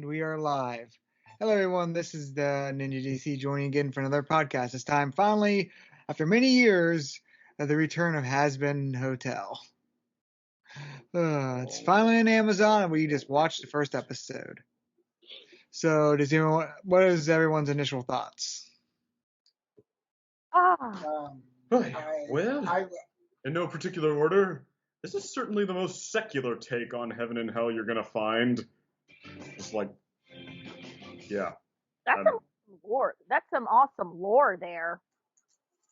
We are live. Hello, everyone. This is the Ninja DC joining again for another podcast. This time, finally, after many years, the return of Hazbin Hotel. It's finally on Amazon, and we just watched the first episode. So, what is everyone's initial thoughts? Well, in no particular order, this is certainly the most secular take on heaven and hell you're gonna find. Just like, yeah. That's some lore. That's some awesome lore there.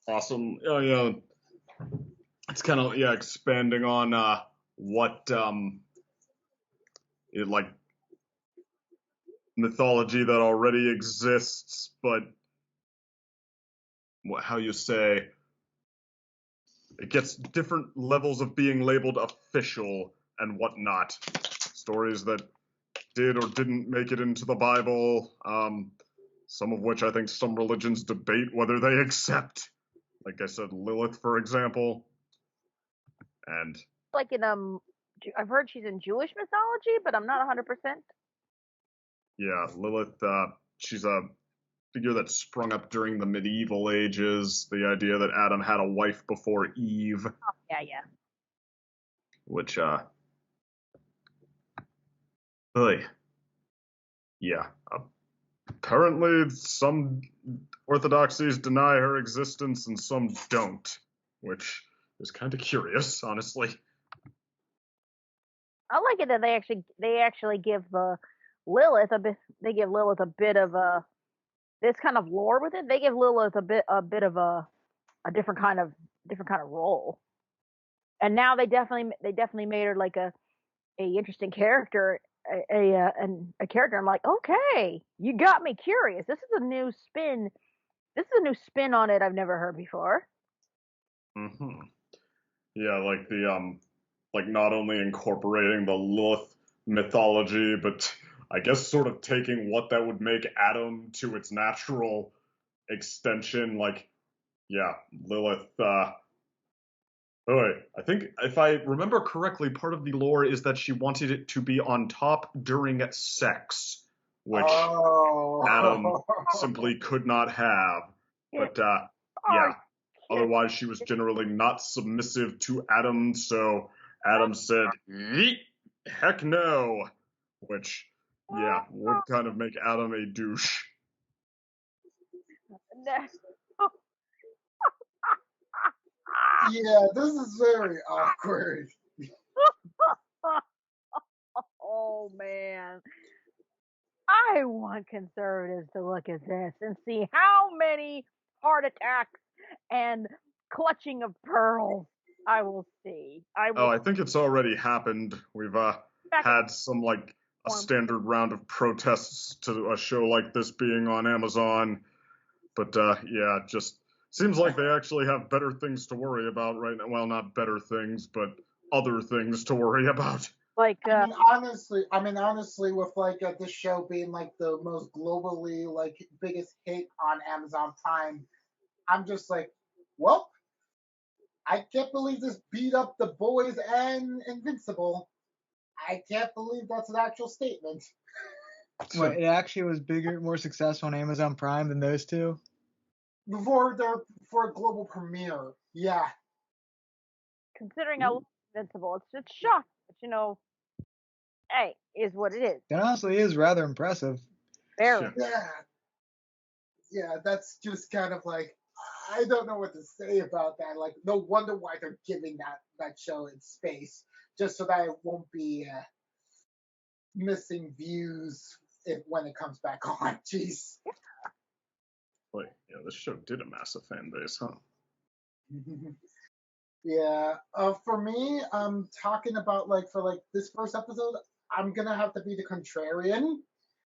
Awesome. Oh yeah. It's kind of expanding on what like mythology that already exists, but how you say it gets different levels of being labeled official and whatnot. Stories that did or didn't make it into the Bible, some of which I think some religions debate whether they accept. Like I said, Lilith, for example. And like in I've heard she's in Jewish mythology, but I'm not 100%. Yeah, Lilith, she's a figure that sprung up during the medieval ages. The idea that Adam had a wife before Eve. Oh, yeah. Which, apparently some orthodoxies deny her existence and some don't, which is kind of curious, honestly. I like it that they actually give Lilith a bit. They give Lilith a bit of this kind of lore with it. They give Lilith a bit of a different kind of role. And now they definitely made her like a interesting character, a character. I'm like, okay, you got me curious. This is a new spin. This is a new spin on it I've never heard before. Mm-hmm. Yeah, like the like not only incorporating the Lilith mythology, but I guess sort of taking what that would make Adam to its natural extension. Like, yeah, Lilith. I think if I remember correctly, part of the lore is that she wanted it to be on top during sex, which Adam simply could not have. But yeah, otherwise she was generally not submissive to Adam, so Adam said, heck no, which, yeah, would kind of make Adam a douche. Yeah, this is very awkward. Oh, man. I want conservatives to look at this and see how many heart attacks and clutching of pearls I will see. I think it's already happened. We've had some, like, a standard round of protests to a show like this being on Amazon. But, yeah, just seems like they actually have better things to worry about right now. Well, not better things, but other things to worry about. Like, I mean, honestly, with like this show being like the most globally like biggest hit on Amazon Prime, I'm just like, well, I can't believe this beat up The Boys and Invincible. I can't believe that's an actual statement. What, it actually was bigger, more successful on Amazon Prime than those two? For a global premiere, yeah. Considering how Invincible, it's shocking, but hey, is what it is. That honestly is rather impressive. Very. Yeah, that's just kind of like, I don't know what to say about that. Like, no wonder why they're giving that show its space, just so that it won't be missing views when it comes back on. Jeez. Wait, yeah, this show did amass a fan base, huh? Yeah. For me, I'm talking about for this first episode, I'm gonna have to be the contrarian,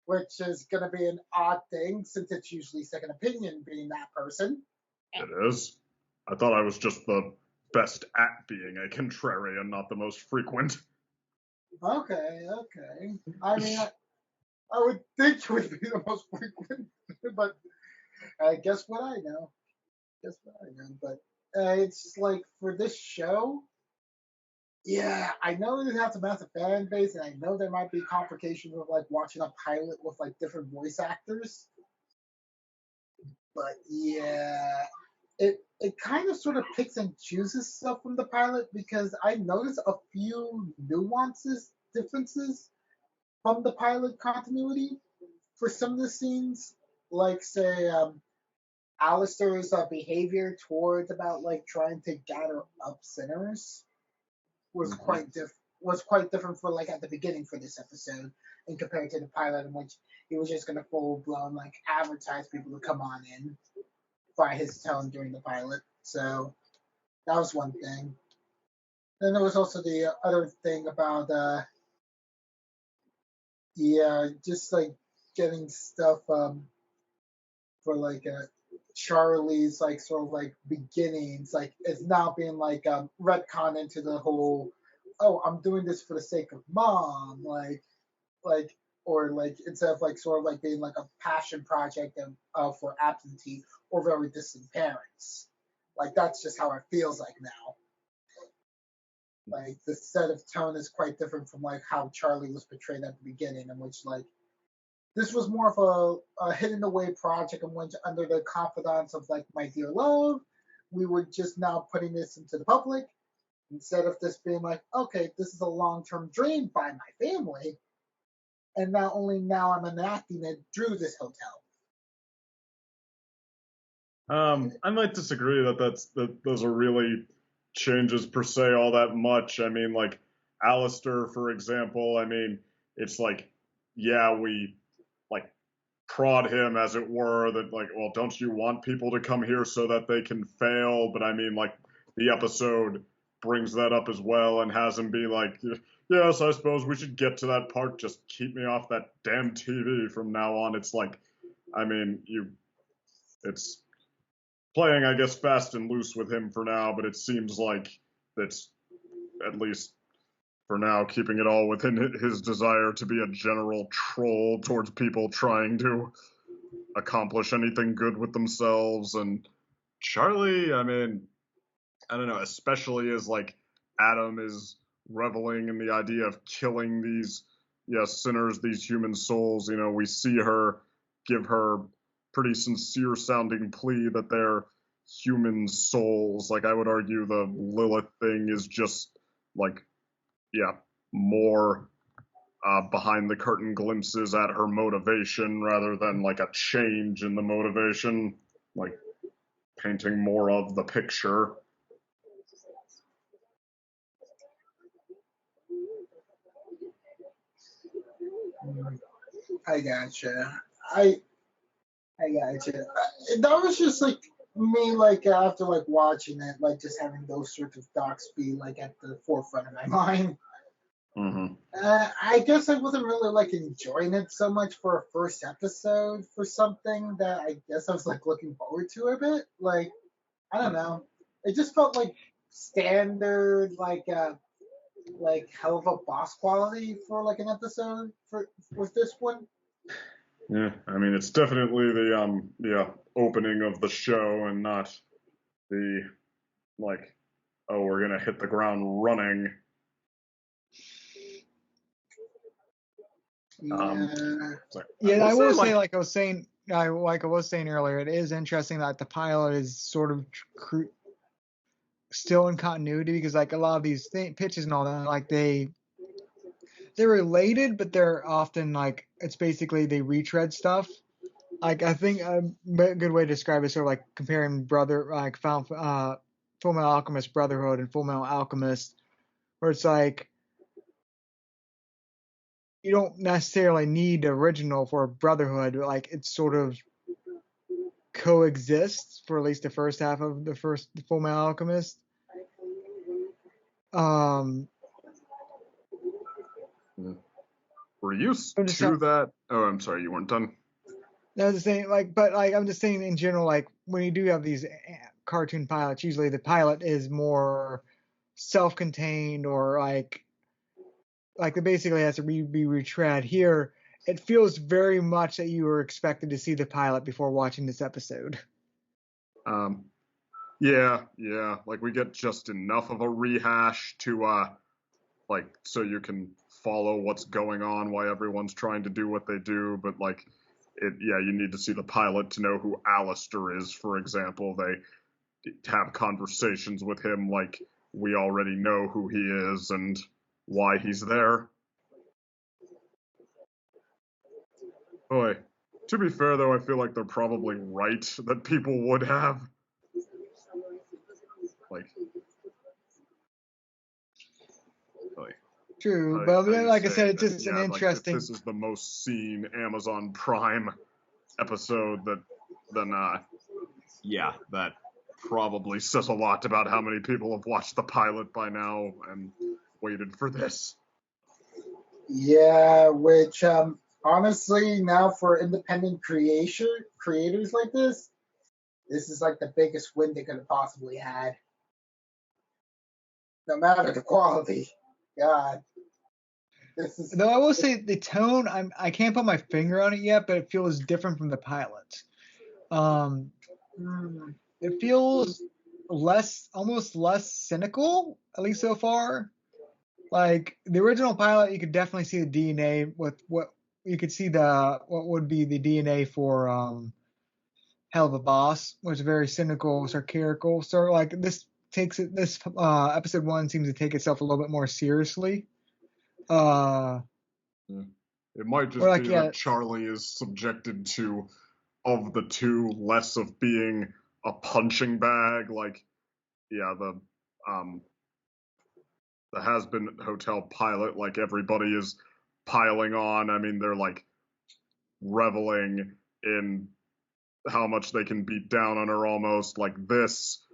which is gonna be an odd thing since it's usually second opinion being that person. It is. I thought I was just the best at being a contrarian, not the most frequent. Okay. I mean, I would think you would be the most frequent, but guess what I know? But it's like for this show, Yeah, I know it has a massive fan base, and I know there might be complications with like watching a pilot with like different voice actors. But yeah, it kind of sort of picks and chooses stuff from the pilot because I noticed a few differences from the pilot continuity for some of the scenes, like say Alistair's behavior towards about like trying to gather up sinners was quite different for like at the beginning for this episode and compared to the pilot in which he was just gonna full blown like advertise people to come on in by his tone during the pilot. So that was one thing. Then there was also the other thing about yeah, just like getting stuff for like Charlie's like sort of like beginnings, like it's now being like retcon into the whole, oh, I'm doing this for the sake of mom, like or like instead of like sort of like being like a passion project for absentee or very distant parents. Like that's just how it feels like now. Like the set of tone is quite different from like how Charlie was portrayed at the beginning, in which like this was more of a hidden away project in which under the confidence of like my dear love, we were just now putting this into the public instead of this being like, okay, this is a long term dream by my family, and not only now I'm enacting it through this hotel. I might disagree that those are really changes per se all that much. I mean, like Alistair, for example. I mean, it's like, yeah, we like prod him, as it were, that like, well, don't you want people to come here so that they can fail? But I mean, like the episode brings that up as well and has him be like, yes, I suppose we should get to that part. Just keep me off that damn TV from now on. It's like, I mean, it's playing, I guess, fast and loose with him for now, but it seems like that's at least for now keeping it all within his desire to be a general troll towards people trying to accomplish anything good with themselves. And Charlie, I mean, I don't know, especially as like Adam is reveling in the idea of killing these, sinners, these human souls. We see her give her pretty sincere sounding plea that they're human souls. Like, I would argue the Lilith thing is just like, yeah, more behind the curtain glimpses at her motivation rather than like a change in the motivation, like painting more of the picture. I gotcha. I gotcha. That was just like me, like after like watching it, like just having those sorts of thoughts be like at the forefront of my mind. Mm-hmm. I guess I wasn't really like enjoying it so much for a first episode for something that I guess I was like looking forward to a bit. Like I don't know, it just felt like standard like hell of a boss quality for like an episode for with this one. Yeah, I mean it's definitely the opening of the show and not the like, oh, we're gonna hit the ground running. Yeah, I will say, like I was saying earlier, it is interesting that the pilot is sort of still in continuity because like a lot of these pitches and all that, like they're related, but they're often like it's basically they retread stuff. Like I think a good way to describe it is sort of like comparing Full Metal Alchemist Brotherhood and Full Metal Alchemist, where it's like you don't necessarily need the original for Brotherhood, but like it's sort of coexists for at least the first half of the Full Metal Alchemist. We're used to that. Oh, I'm sorry, you weren't done. No, I was just saying, but I'm just saying in general, like when you do have these cartoon pilots, usually the pilot is more self-contained or like it basically has to be retread. Here, it feels very much that you were expected to see the pilot before watching this episode. Yeah, like we get just enough of a rehash to like, so you can follow what's going on, why everyone's trying to do what they do, but, like, you need to see the pilot to know who Alistair is, for example. They have conversations with him like we already know who he is and why he's there. Boy, to be fair, though, I feel like they're probably right that people would have. Like, true, but like I said, it's that, just an interesting. Like, if this is the most seen Amazon Prime episode, then that probably says a lot about how many people have watched the pilot by now and waited for this. Yeah, which honestly, now for independent creators like this is like the biggest win they could have possibly had. No matter the quality. God. Though I will say the tone, I can't put my finger on it yet, but it feels different from the pilot. It feels almost less cynical, at least so far. Like the original pilot, you could definitely see the DNA with what you could see what would be the DNA for Hell of a Boss, which is very cynical, satirical. So like this episode 1 seems to take itself a little bit more seriously. It might just be that Charlie is subjected to, of the two, less of being a punching bag. Like, the Hazbin Hotel pilot, like, everybody is piling on. I mean, they're like reveling in how much they can beat down on her almost. Like this,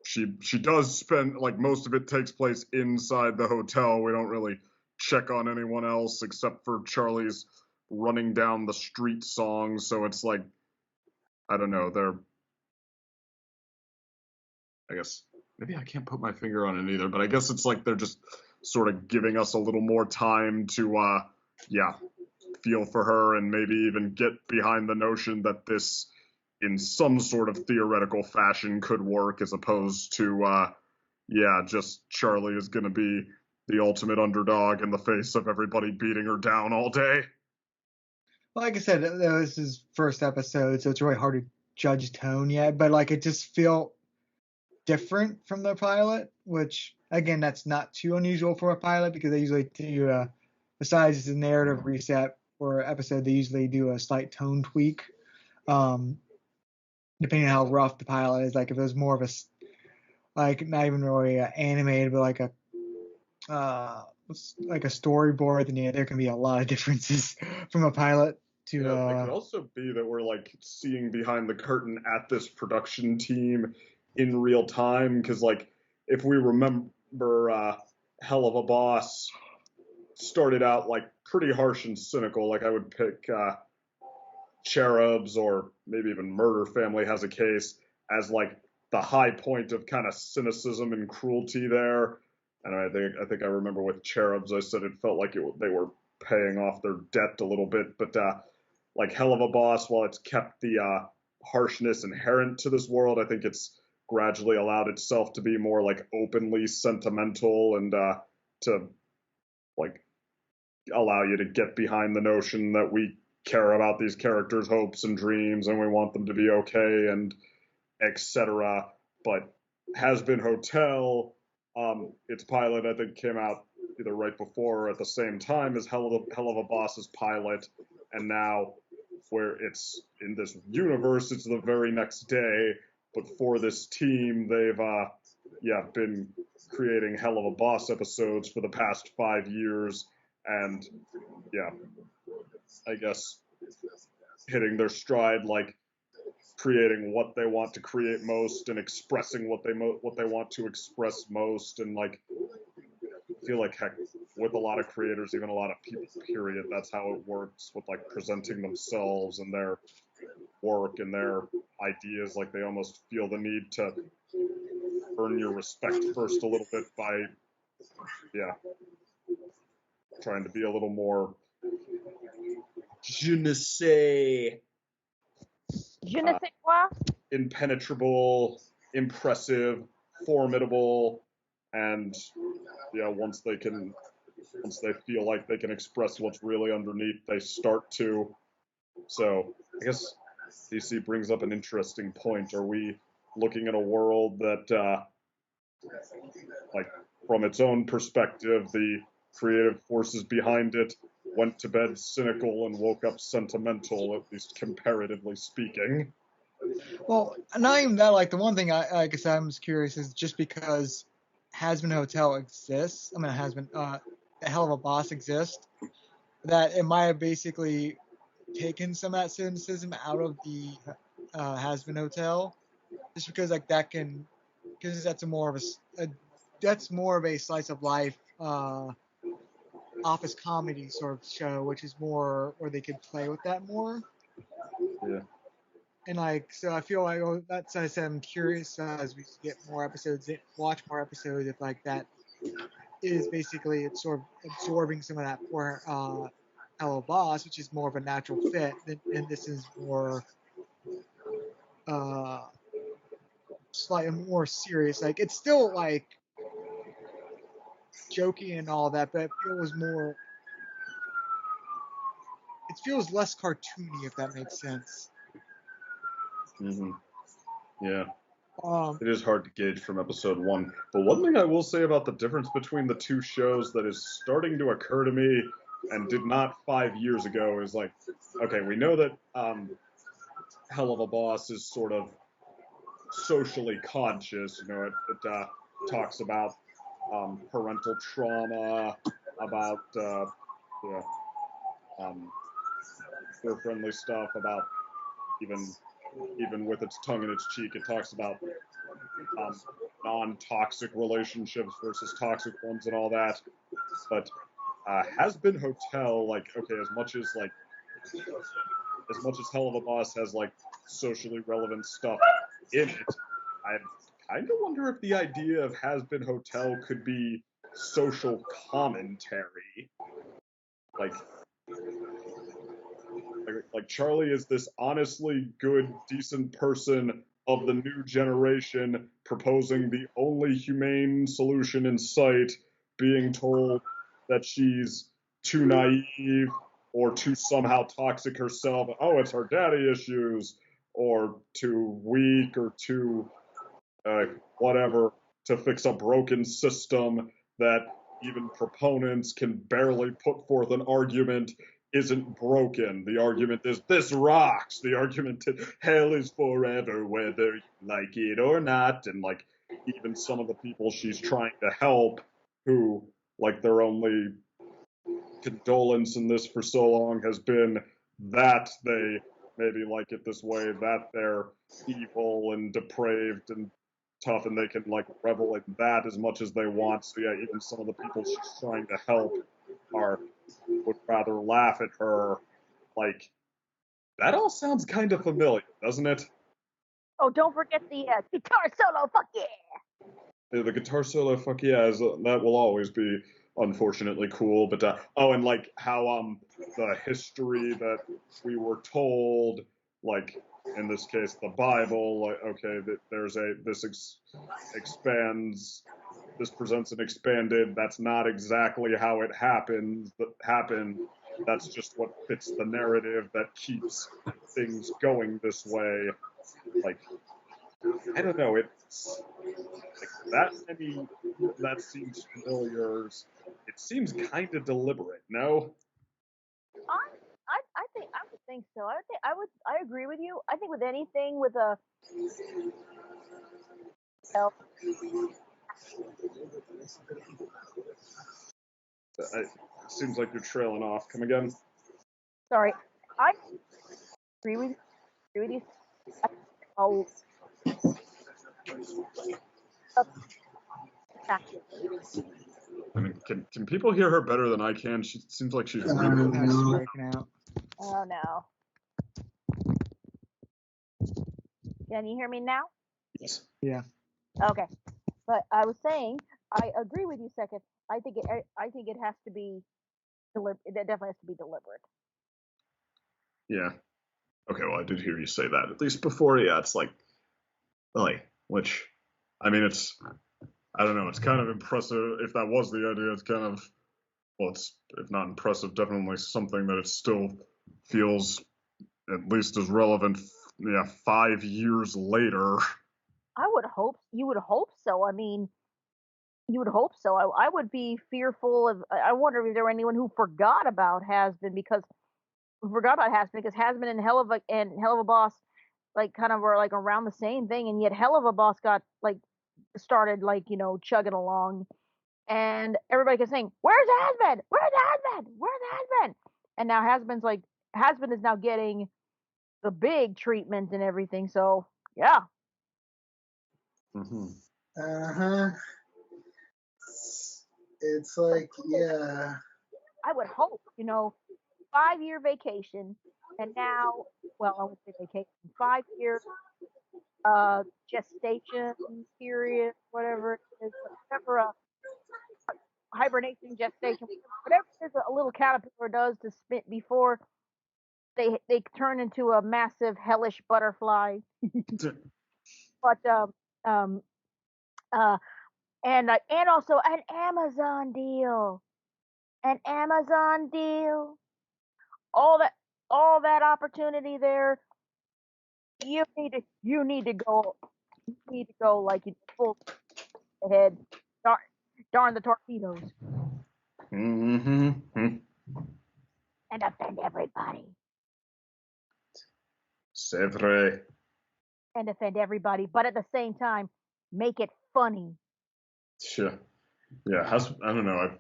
she does spend, like, most of it takes place inside the hotel. We don't really check on anyone else except for Charlie's running down the street song. So it's like, I don't know, I guess maybe I can't put my finger on it either, but I guess it's like they're just sort of giving us a little more time to feel for her and maybe even get behind the notion that this in some sort of theoretical fashion could work, as opposed to just Charlie is going to be the ultimate underdog in the face of everybody beating her down all day. Like I said, this is first episode, so it's really hard to judge tone yet, but like it just felt different from the pilot, which again, that's not too unusual for a pilot because they usually do, besides the narrative reset for an episode, they usually do a slight tone tweak, depending on how rough the pilot is. Like if it was more of a, like not even really animated, but like a storyboard, then there can be a lot of differences from a pilot to. It could also be that we're like seeing behind the curtain at this production team in real time, because like if we remember, Hell of a Boss started out like pretty harsh and cynical. Like I would pick Cherubs or maybe even Murder Family has a case as like the high point of kind of cynicism and cruelty there. And I think I remember with Cherubs, I said it felt like they were paying off their debt a little bit. But like Hell of a Boss, while it's kept the harshness inherent to this world, I think it's gradually allowed itself to be more like openly sentimental and to like allow you to get behind the notion that we care about these characters' hopes and dreams and we want them to be okay and etc. But Hazbin Hotel, its pilot, I think, came out either right before or at the same time as Hell of a Boss's pilot, and now where it's in this universe, it's the very next day. But for this team, they've been creating Hell of a Boss episodes for the past 5 years, and I guess hitting their stride, like creating what they want to create most and expressing what they want to express most. And like I feel like, heck, with a lot of creators, even a lot of people, period, that's how it works with like presenting themselves and their work and their ideas. Like they almost feel the need to earn your respect first a little bit by trying to be a little more je ne sais quoi? Impenetrable, impressive, formidable, and yeah, once they feel like they can express what's really underneath, they start to. So I guess DC brings up an interesting point. Are we looking at a world that, like, from its own perspective, the creative forces behind it went to bed cynical and woke up sentimental, at least comparatively speaking? Well, not even that. Like the one thing I guess I'm just curious is just because Hazbin Hotel exists. I mean, the Hell of a Boss exists. That it might have basically taken some of that cynicism out of the Hazbin Hotel, just because like because that's that's more of a slice of life office comedy sort of show, which is more where they could play with that more. Yeah. And like, so I feel like that's why I said I'm curious as we get more episodes, watch more episodes, if like that is basically it's sort of absorbing some of that poor Hello Boss, which is more of a natural fit, and this is more uh slightly more serious. Like it's still like jokey and all that, but it feels less cartoony, if that makes sense. Mm-hmm. Yeah. It is hard to gauge from episode 1. But one thing I will say about the difference between the two shows that is starting to occur to me and did not 5 years ago is like, okay, we know that Hell of a Boss is sort of socially conscious. You know, it talks about parental trauma, about queer-friendly stuff, about even with its tongue in its cheek, it talks about non-toxic relationships versus toxic ones and all that. But Hazbin Hotel, like, okay, as much as Hell of a Boss has like socially relevant stuff in it, I kind of wonder if the idea of Hazbin Hotel could be social commentary. Like Charlie is this honestly good, decent person of the new generation proposing the only humane solution in sight, being told that she's too naive or too somehow toxic herself. Oh, it's her daddy issues, or too weak, or too whatever to fix a broken system that even proponents can barely put forth an argument isn't broken. The argument is this rocks. The argument is hell is forever, whether you like it or not. And like even some of the people she's trying to help, who like their only condolence in this for so long has been that they maybe like it this way, that they're evil and depraved and tough, and they can like revel in that as much as they want. So yeah, even some of the people she's trying to help would rather laugh at her. Like that all sounds kind of familiar, doesn't it? Oh, don't forget the guitar solo. Fuck yeah! The guitar solo, fuck yeah, that will always be unfortunately cool. But and like how the history that we were told, like in this case the Bible, like okay, expands. This presents an expanded. That's not exactly how it happened. That's just what fits the narrative that keeps things going this way. Like I don't know. It's like that seems familiar. It seems kind of deliberate, no? I would think so. I agree with you. I think with anything with a It seems like you're trailing off. Come again? sorry, I agree with you. I'll I mean, can people hear her better than I can? She seems like she's really breaking out. Oh no. Can you hear me now? Yes. Yeah. Okay. But I was saying, I agree with you. Second, I think it has to be deliberate. It definitely has to be deliberate. Yeah. Okay. Well, I did hear you say that at least before. Yeah. It's like, which, I mean, it's I don't know. It's kind of impressive. If that was the idea, it's kind of, well, it's, if not impressive, definitely something that it still feels at least as relevant, 5 years later. You would hope so. I mean, you would hope so. I would be fearful of. I wonder if there were anyone who forgot about Hazbin because Hazbin and Hell of a Boss like kind of were like around the same thing, and yet Hell of a Boss got like started like chugging along, and everybody kept saying, "Where's Hazbin? Where's Hazbin? Where's Hazbin?" And now Hazbin is now getting the big treatment and everything. So yeah, Mm-hmm. Uh-huh. It's like, yeah. I would hope 5-year vacation, and now, well, I would say vacation, 5 year gestation period, whatever it is, whatever hibernation, gestation, whatever it is a little caterpillar does to spit before they turn into a massive hellish butterfly. But um uh and also an Amazon deal, all that opportunity there. You need to go like you full ahead. Darn, darn the torpedoes Mm-hmm. and offend everybody C'est vrai. but at the same time make it funny. Sure. Yeah, I don't know. I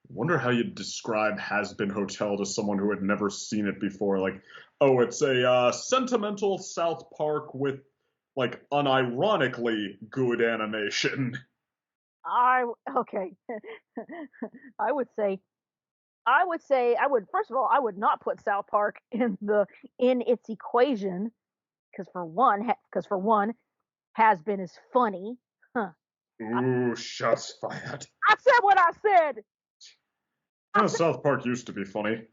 wonder how you'd describe Hazbin Hotel to someone who had never seen it before. Like, oh, it's a sentimental South Park with, like, unironically good animation. Okay. I would say first of all I would not put South Park in its equation because for one Has Been is funny. Huh. Ooh, shots fired. I said what I said. South Park used to be funny.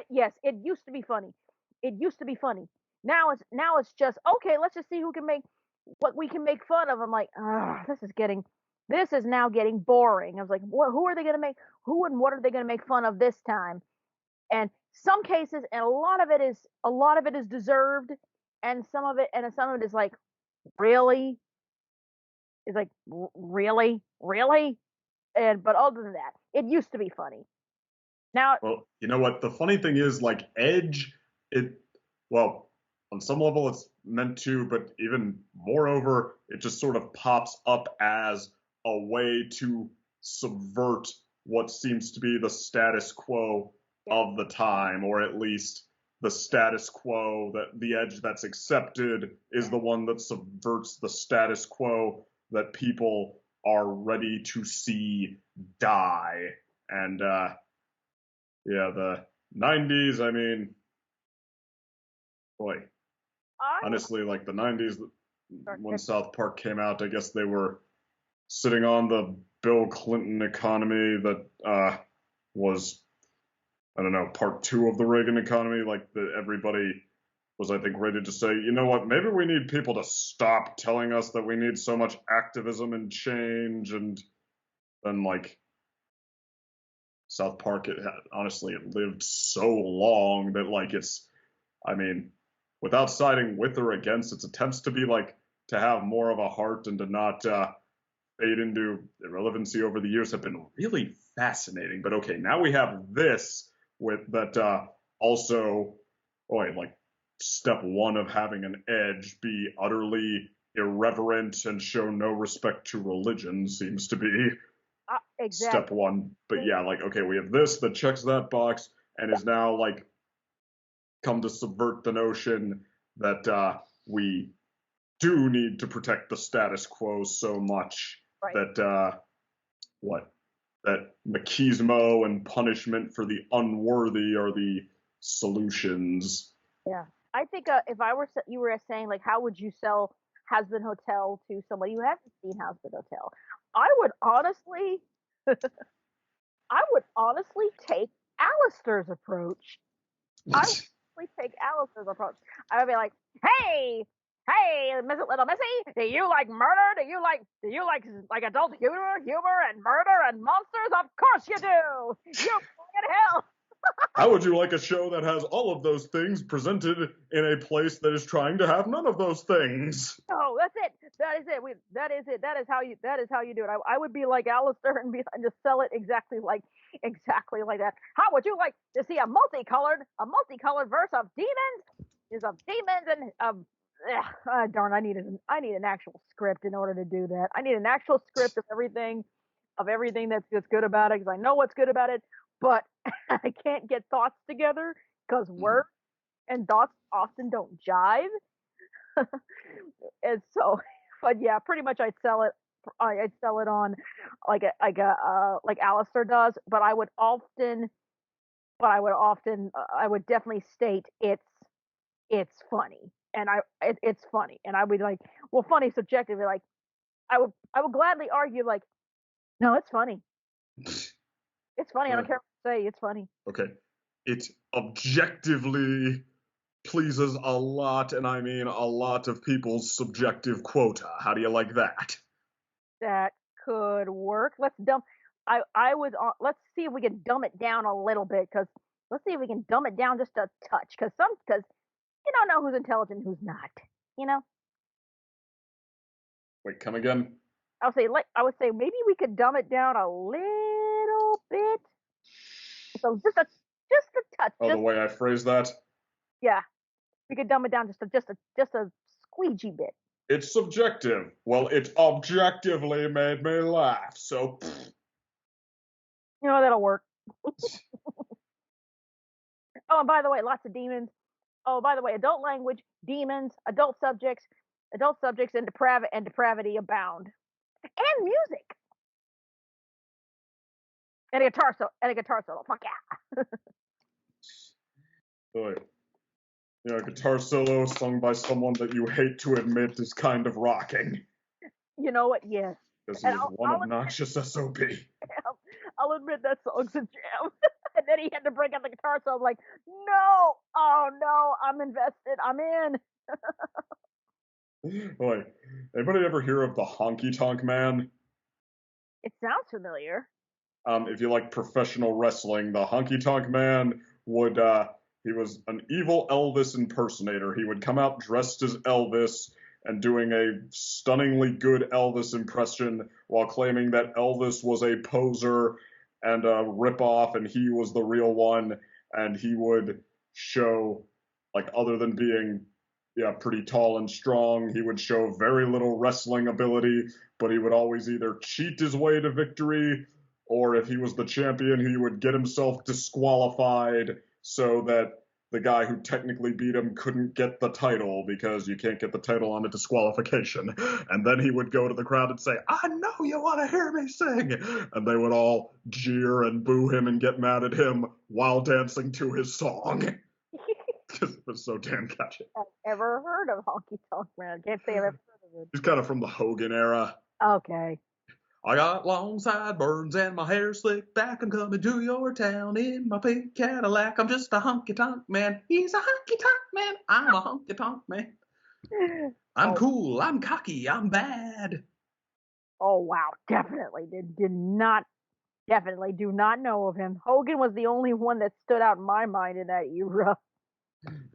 Yes, it used to be funny. It used to be funny. Now it's just okay. Let's just see who can make what we can make fun of. I'm like, ah, this is now getting boring. I was like, who are they gonna make? Who and what are they gonna make fun of this time? And some cases, and a lot of it is deserved, and some of it is like, really, it's like really, and but other than that, it used to be funny. Now, Well, you know what? The funny thing is, like, Edge, well, on some level it's meant to, but even moreover, it just sort of pops up as a way to subvert what seems to be the status quo of the time, or at least the status quo that the Edge that's accepted is the one that subverts the status quo that people are ready to see die. And yeah, the 90s, I mean, boy, honestly, like the 90s, when South Park came out, I guess they were sitting on the Bill Clinton economy that was, I don't know, part two of the Reagan economy. Like, everybody was, I think, ready to say, you know what, maybe we need people to stop telling us that we need so much activism and change. And then, like, South Park, honestly, it lived so long that, like, I mean, without siding with or against its attempts to be like, to have more of a heart and to not fade into irrelevancy over the years have been really fascinating. But okay, now we have this with that also, boy, like, step one of having an edge be utterly irreverent and show no respect to religion seems to be exactly. step one. But yeah, like, okay, we have this that checks that box and is now like come to subvert the notion that we do need to protect the status quo so much right. that that machismo and punishment for the unworthy are the solutions. Yeah, I think if you were saying like, how would you sell Hazbin Hotel to somebody who hasn't seen Hazbin Hotel? I would honestly, I would honestly take Alistair's approach. I would honestly take Alistair's approach. I would be like, hey, Hey, Little Missy, do you like murder? Do you like adult humor and murder and monsters? Of course you do. You in hell. How would you like a show that has all of those things presented in a place that is trying to have none of those things? Oh, that's it. That is it. That is it. That is how you do it. I would be like Alistair and just sell it exactly like that. How would you like to see a multicolored verse of demons and darn, I need an actual script in order to do that. I need an actual script of everything that's good about it, because I know what's good about it, but I can't get thoughts together because words and thoughts often don't jive. And so, but yeah, pretty much I'd sell it on like Alistair does, but I would definitely state it's funny, and it's funny, and I would like, well, funny subjectively, like I would gladly argue like, no, it's funny. It's funny. I don't care what you say. It's funny. Okay. It objectively pleases a lot, and I mean a lot of people's subjective quota. How do you like that? That could work. Let's see if we can dumb it down a little bit, let's see if we can dumb it down just a touch, because you don't know who's intelligent and who's not, you know? Wait, come again? I would say maybe we could dumb it down a little bit. So just a touch. Oh, the way I phrase that? Yeah. We could dumb it down just a squeegee bit. It's subjective. Well, it objectively made me laugh, so you know, that'll work. Oh, and by the way, lots of demons. Oh, by the way, adult language, demons, adult subjects, and depravity abound. And music. And a guitar solo. Fuck yeah. Boy. You know, a guitar solo sung by someone that you hate to admit is kind of rocking. You know what? Yes. Because he was one obnoxious SOB. I'll admit that song's a jam. And then he had to break out the guitar, so I'm like, no! Oh no, I'm invested. I'm in. Boy, anybody ever hear of the Honky Tonk Man? It sounds familiar. If you like professional wrestling, the Honky Tonk Man would, he was an evil Elvis impersonator. He would come out dressed as Elvis and doing a stunningly good Elvis impression while claiming that Elvis was a poser and a ripoff and he was the real one. And he would show, like, other than being, pretty tall and strong, he would show very little wrestling ability, but he would always either cheat his way to victory, or if he was the champion, he would get himself disqualified so that the guy who technically beat him couldn't get the title, because you can't get the title on a disqualification. And then he would go to the crowd and say, I know you want to hear me sing. And they would all jeer and boo him and get mad at him while dancing to his song. Because it was so damn catchy. I've ever heard of Honky Tonk Man. I can't say I've ever heard of it. He's kind of from the Hogan era. Okay. I got long sideburns and my hair slicked back. I'm coming to your town in my pink Cadillac. I'm just a honky-tonk man. He's a honky-tonk man. I'm a honky-tonk man. I'm cool. I'm cocky. I'm bad. Oh, wow. Definitely definitely do not know of him. Hogan was the only one that stood out in my mind in that era.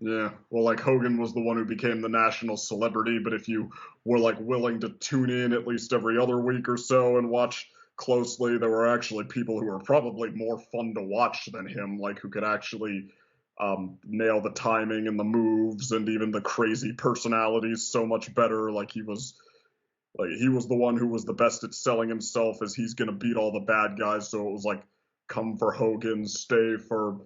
Yeah, well, like, Hogan was the one who became the national celebrity, but if you were, like, willing to tune in at least every other week or so and watch closely, there were actually people who were probably more fun to watch than him, like, who could actually nail the timing and the moves and even the crazy personalities so much better. Like, he was the one who was the best at selling himself as he's gonna beat all the bad guys, so it was like, come for Hogan, stay for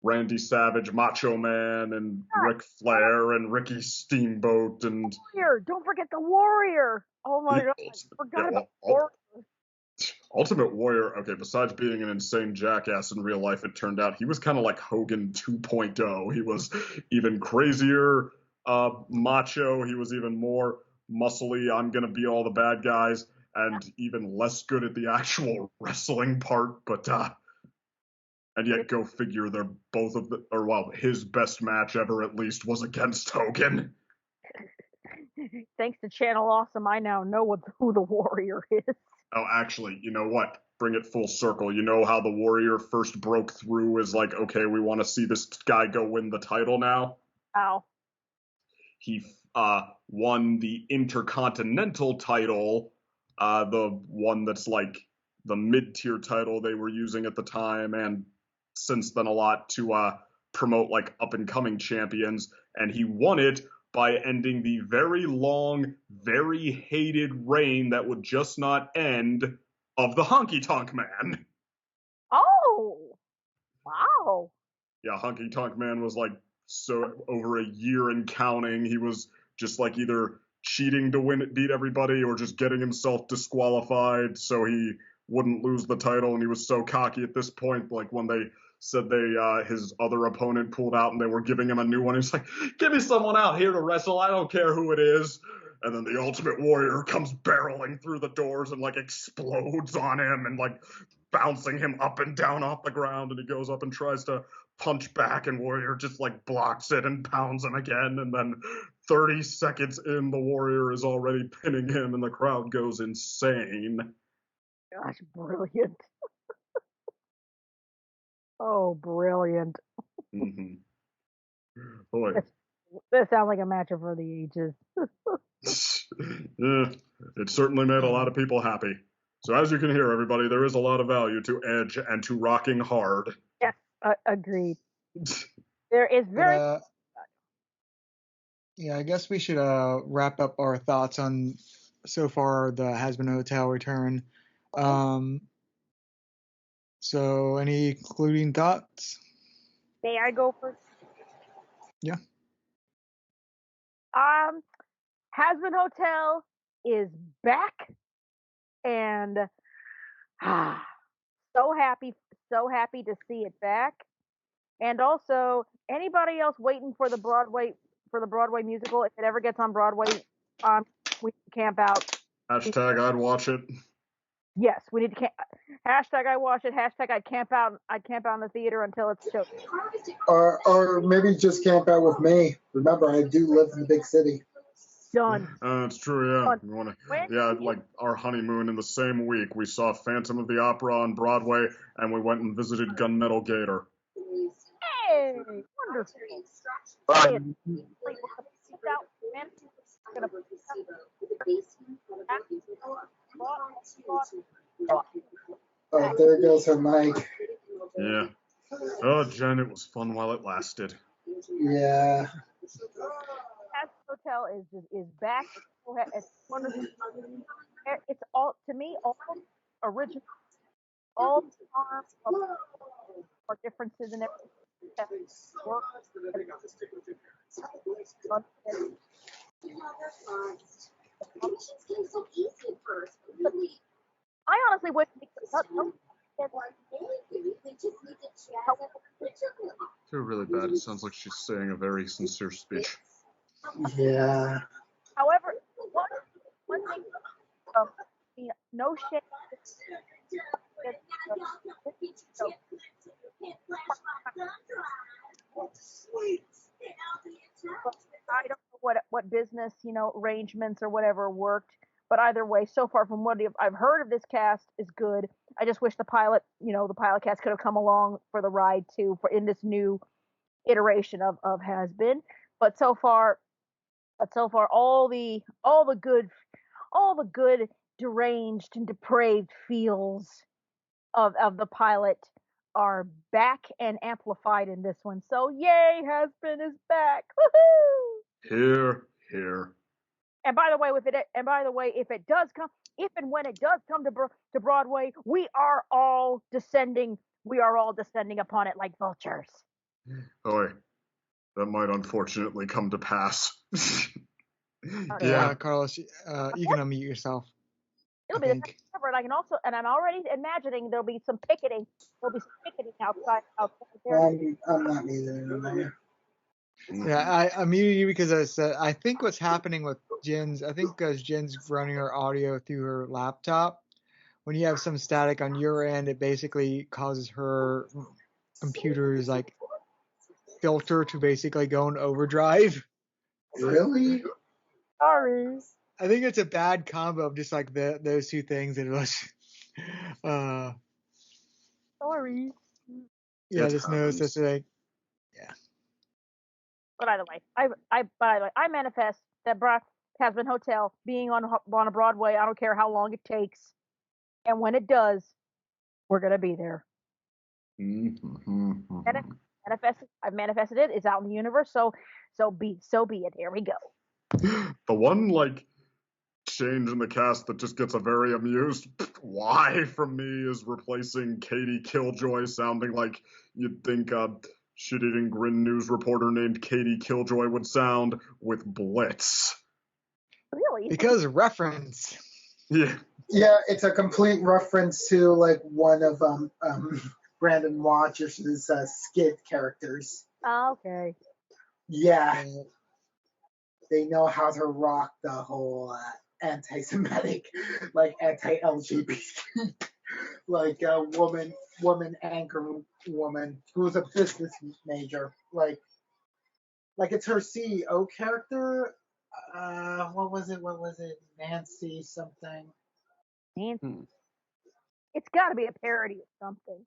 Randy Savage, Macho Man, and Ric Flair, and Ricky Steamboat, and Warrior. Don't forget the Warrior. Oh my God, I forgot about Warrior. Ultimate Warrior. Okay, besides being an insane jackass in real life, it turned out he was kind of like Hogan 2.0. He was even crazier, macho. He was even more muscly. I'm gonna beat all the bad guys, and even less good at the actual wrestling part, but. And yet, go figure, they're both of his best match ever, at least, was against Hogan. thanks to Channel Awesome, I now know who the Warrior is. Oh, actually, you know what? Bring it full circle. You know how the Warrior first broke through is like, okay, we want to see this guy go win the title now? How? He won the Intercontinental title, the one that's like the mid-tier title they were using at the time, and since then a lot to promote like up-and-coming champions, and he won it by ending the very long, very hated reign that would just not end of the Honky Tonk Man. Oh, wow. Yeah, Honky Tonk Man was like so over a year and counting. He was just like either cheating to beat everybody or just getting himself disqualified so he wouldn't lose the title. And he was so cocky at this point, like when they said his other opponent pulled out and they were giving him a new one, he's like, give me someone out here to wrestle, I don't care who it is. And then the Ultimate Warrior comes barreling through the doors and like explodes on him and like bouncing him up and down off the ground, and he goes up and tries to punch back, and Warrior just like blocks it and pounds him again, and then 30 seconds in, the Warrior is already pinning him and the crowd goes insane. Gosh, brilliant. Oh, brilliant. Mm-hmm. Boy. This sounds like a match for the ages. Yeah, it certainly made a lot of people happy. So as you can hear, everybody, there is a lot of value to Edge and to rocking hard. Yes, agreed. There is very... yeah, I guess we should wrap up our thoughts on so far the Hazbin Hotel return. So any concluding thoughts? May I go first? Yeah. Hazbin Hotel is back, and so happy to see it back. And also, anybody else waiting for the Broadway musical, if it ever gets on Broadway, we can camp out. Hashtag I'd watch it. Yes, we need to hashtag I watch it. Hashtag I'd camp out in the theater until it's shown. Or maybe just camp out with me. Remember, I do live in the big city. Done. That's true, yeah. Like our honeymoon in the same week, we saw Phantom of the Opera on Broadway, and we went and visited Gunmetal Gator. Hey, wonderful. Oh, there goes her mic. Yeah. Oh, Jen, it was fun while it lasted. Yeah. Hotel is back. It's wonderful. It's all, to me, all original, all our differences in everything. Work. I honestly wish They're really bad. It sounds like she's saying a very sincere speech. Yeah. However, one thing, no shade. I don't know what business, arrangements or whatever worked, but either way, so far from what I've heard of this cast is good. I just wish the pilot cast could have come along for the ride too, in this new iteration of Hazbin. But so far, all the good deranged and depraved feels of the pilot are back and amplified in this one. So yay, Hazbin is back! Woohoo! Here. And by the way, if it does come, if and when it does come to Broadway, we are all descending upon it like vultures. Boy, that might unfortunately come to pass. Yeah, Carlos, you can unmute yourself. It'll be the first ever, and I'm already imagining there'll be some picketing. There'll be some picketing outside there. I'm not muted. Yeah, I muted you because I think what's happening with Jen's, because Jen's running her audio through her laptop, when you have some static on your end, it basically causes her computer's like filter to basically go in overdrive. Really? Sorry. I think it's a bad combo of just like those two things. It was, Sorry. yeah, It just noticed happens. this like, yeah. But either way, I manifest that Hazbin Hotel being on a Broadway. I don't care how long it takes, and when it does, we're gonna be there. Mm-hmm. I've manifested it. It's out in the universe. So be it. Here we go. The one like change in the cast that just gets a very amused why from me is replacing Katie Killjoy sounding like you'd think a shit-eating grin news reporter named Katie Killjoy would sound with Blitz. Really? Because reference. Yeah. Yeah, it's a complete reference to like one of Brandon Rogers' skit characters. Oh, okay. Yeah, they know how to rock the whole anti-Semitic, like anti-LGBT, like woman anchor woman who's a business major, like it's her CEO character. What was it? Nancy something. Nancy. It's got to be a parody of something.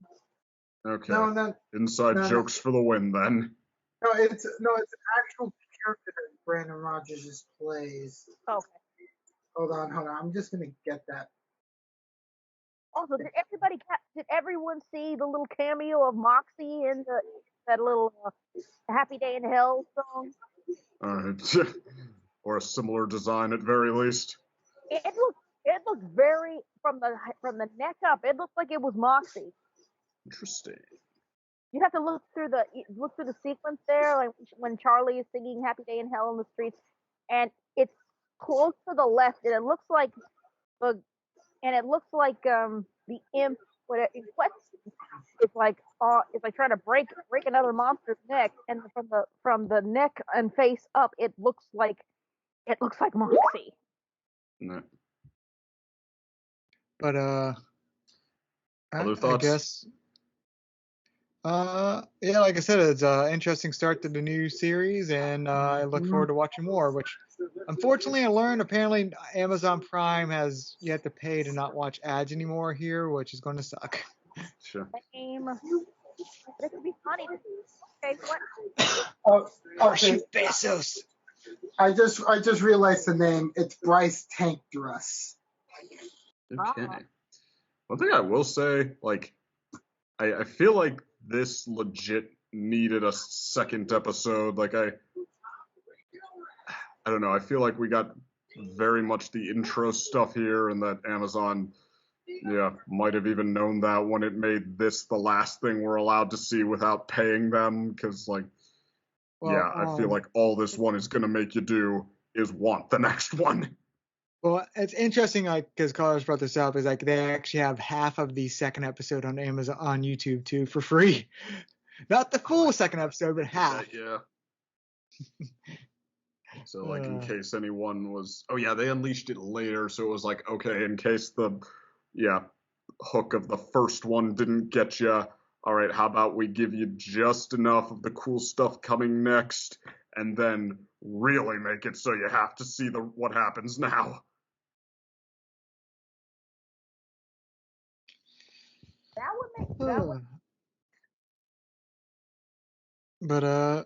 Okay. No, Inside jokes for the win, then. No, it's an actual character that Brandon Rogers just plays. Okay. Hold on. I'm just gonna get that. Also, did everyone see the little cameo of Moxie in that little Happy Day in Hell song? Or a similar design at very least. It looked very from the neck up. It looked like it was Moxie. Interesting. You have to look through the sequence there, like when Charlie is singing "Happy Day in Hell" in the streets, and it's close to the left, and it looks like the imp. It's like trying to break another monster's neck, and from the neck and face up, it looks like Moxie. No. But Other thoughts? I guess. Yeah, like I said, it's an interesting start to the new series, and I look forward to watching more. Which, unfortunately, I learned apparently Amazon Prime has yet to pay to not watch ads anymore here, which is going to suck. Sure. But it could be funny. Okay, Shoot Bezos. I just realized the name. It's Bryce Tank Dress. Okay. One thing I will say, like, I feel like this legit needed a second episode. Like, I don't know. I feel like we got very much the intro stuff here, and that Amazon, might have even known that when it made this the last thing we're allowed to see without paying them. Because, like, I feel like all this one is going to make you do is want the next one. Well, it's interesting, like, because Carlos brought this up, is like they actually have half of the second episode on Amazon on YouTube too for free. Not the full second episode, but half. Yeah. So, like, in case anyone was, they unleashed it later, so it was like, okay, in case the, hook of the first one didn't get you, all right, how about we give you just enough of the cool stuff coming next, and then really make it so you have to see what happens now. That would make. But I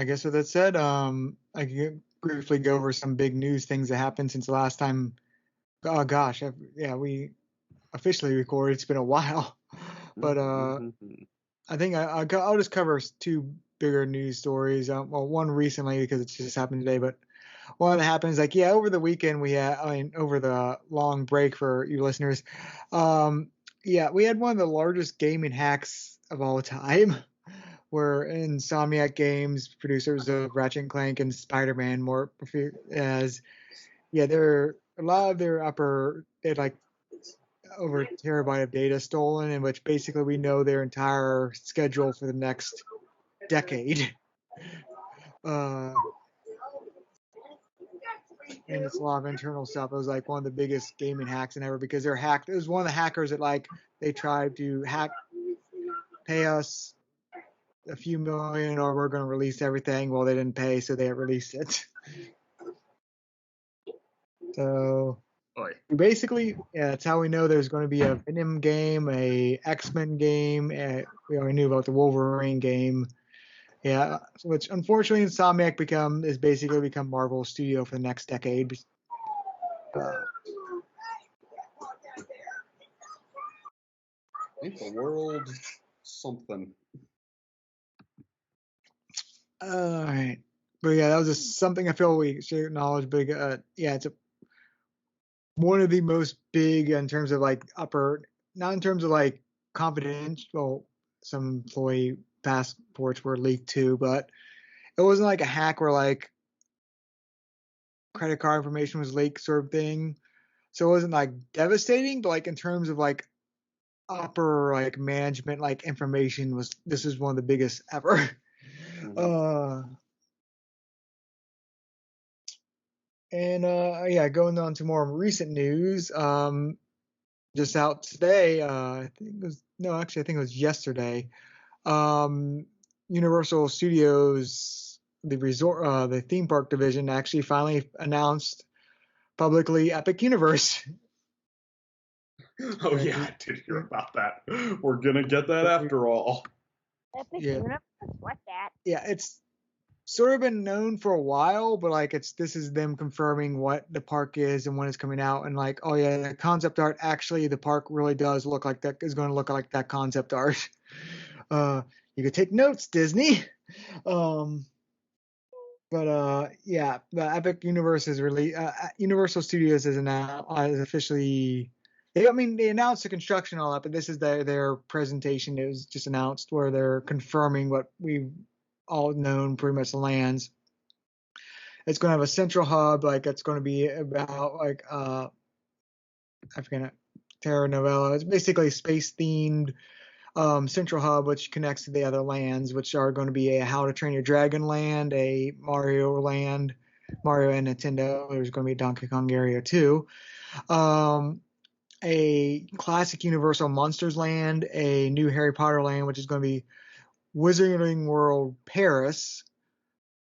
guess with that said, I can briefly go over some big news things that happened since the last time. Oh gosh, we officially recorded. It's been a while, but I think I'll just cover two bigger news stories. One recently because it just happened today, but one that happens over the weekend over the long break for you listeners, we had one of the largest gaming hacks of all time, where Insomniac Games, producers of Ratchet and Clank and Spider-Man, they're a lot of their they had over a terabyte of data stolen, in which basically we know their entire schedule for the next decade. And it's a lot of internal stuff. It was like one of the biggest gaming hacks ever because they're hacked. It was one of the hackers that they tried to pay us a few million, or we're going to release everything. Well, they didn't pay, so they released it. So basically, yeah, that's how we know there's going to be a Venom game, a X-Men game. We already knew about the Wolverine game. Yeah, which unfortunately Insomniac is basically become Marvel Studio for the next decade. Ain't the world something? All right, but yeah, that was just something I feel we should acknowledge. Big, yeah, it's one of the most big in terms of like not in terms of like confidential. Well, some employee passports were leaked too, but it wasn't like a hack where like credit card information was leaked sort of thing. So it wasn't like devastating, but like in terms of like upper like management like information this is one of the biggest ever. Yeah, going on to more recent news. Just out today, I think it was yesterday. Universal Studios, the theme park division, actually finally announced publicly Epic Universe. Oh yeah, I did hear about that. We're gonna get that after all. Epic Universe? What's that? Yeah, it's sort of been known for a while, but like this is them confirming what the park is and when it's coming out, and like, oh yeah, the concept art, actually the park really does look like that, is going to look like that concept art. You could take notes, Disney. Yeah, the Epic Universe is really Universal Studios is officially. They announced the construction and all that, but this is their presentation. It was just announced where they're confirming what we've all known, pretty much the lands. It's going to have a central hub, like it's going to be about like I forget, Terra Novella. It's basically space themed central hub, which connects to the other lands, which are going to be a How to Train Your Dragon land, a Mario land, Mario and Nintendo. There's going to be a Donkey Kong area too. A classic Universal Monsters land, a new Harry Potter land, which is going to be Wizarding World Paris.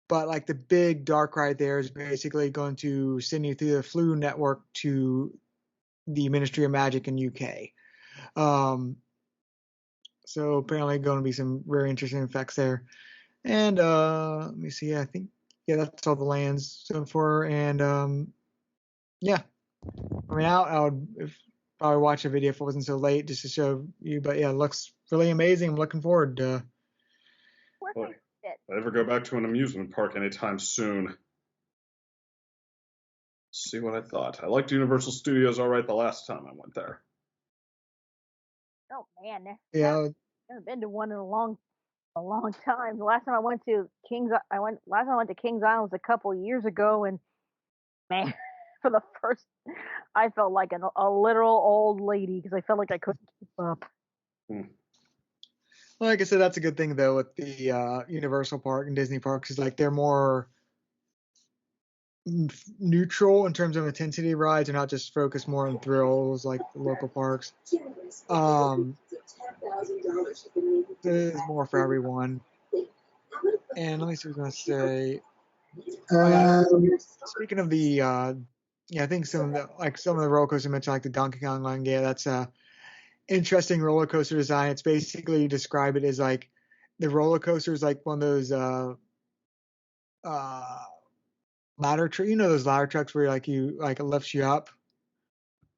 But like the big dark ride there is basically going to send you through the Flu network to the Ministry of Magic in UK. So apparently going to be some very interesting effects there. And let me see. I think that's all the lands so far. And yeah, I mean, I would probably watch a video if it wasn't so late just to show you. But yeah, it looks really amazing. I'm looking forward to. Boy, if I ever go back to an amusement park anytime soon. See what I thought. I liked Universal Studios all right the last time I went there. Oh man, yeah, I've never been to one in a long time. The last time I went to Kings Island was a couple of years ago, and man, for the first, I felt like a literal old lady because I felt like I couldn't keep up. Like I said, that's a good thing though with the Universal Park and Disney parks, is like they're more neutral in terms of intensity of rides and not just focused more on thrills like the local parks. There's more for everyone. And let me see what I was going to say. Speaking of the, I think some of the roller coasters mentioned, like the Donkey Kong line, yeah, that's a interesting roller coaster design. It's basically describe it as like the roller coaster is like one of those ladder truck, those ladder trucks where it lifts you up,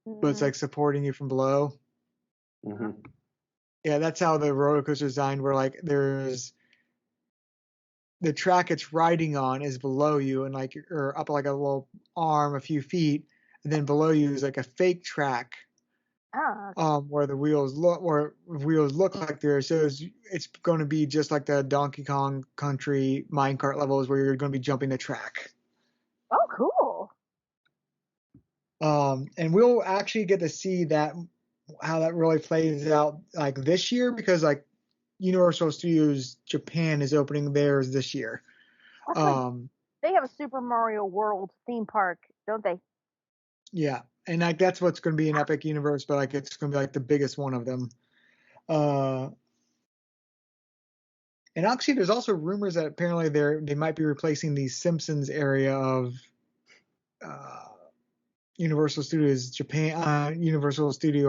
but it's like supporting you from below. Mm-hmm. Yeah, that's how the roller coaster is designed, where like there's the track it's riding on is below you and like or up like a little arm a few feet, and then below you is like a fake track where the wheels look like there. So it's going to be just like the Donkey Kong Country minecart levels where you're going to be jumping the track. Oh, cool. And we'll actually get to see how that really plays out like this year, because like Universal Studios Japan is opening theirs this year. They have a Super Mario World theme park, don't they? Yeah, and like that's what's going to be an Epic Universe, but like it's going to be like the biggest one of them. And actually, there's also rumors that apparently they might be replacing the Simpsons area of Universal Studios Japan, Universal Studio